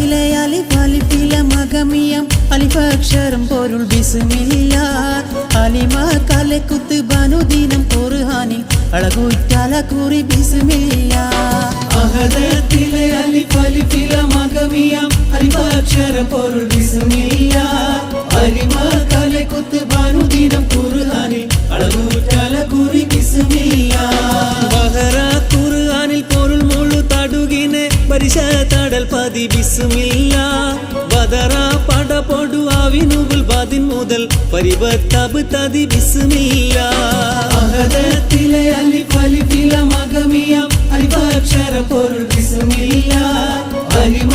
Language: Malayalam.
അഹദത്തിലെ അലിഫ് അലിഫിലെ മഗമിയം അലിഫക്ഷരം പൊരുൾ ബിസ്മില്ല അലിമ കലക്കുത്ത് ബനുദിനം ഖുർആനിൽ അഴകുറ്റല കുറി ബിസ്മില്ല അഹദത്തിലെ അലിഫ് അലിഫിലെ മഗമിയം അലിഫക്ഷരം പൊരുൾ ബിസ്മില്ല അലിമ കലക്കുത്ത് ബനുദിനം ഖുർആനിൽ അഴകുറ്റല കുറി ബിസ്മില്ല ബഹറ ഖുർആനിൽ പൊരുൾ മുഴു തടുകിനെ പരിശ തടൽ പതി ബിസ്മില്ല ബദറ പട പൊടു ആവിനുകൾ ബദിൻ മുതൽ പരിബത്തബ് തതി ബിസ്മില്ല അഹദത്തിലെ അലിഫ് അലിഫിലെ മഗമിയം അലിഫക്ഷരം പൊരുൾ ബിസ്മില്ല അലിമ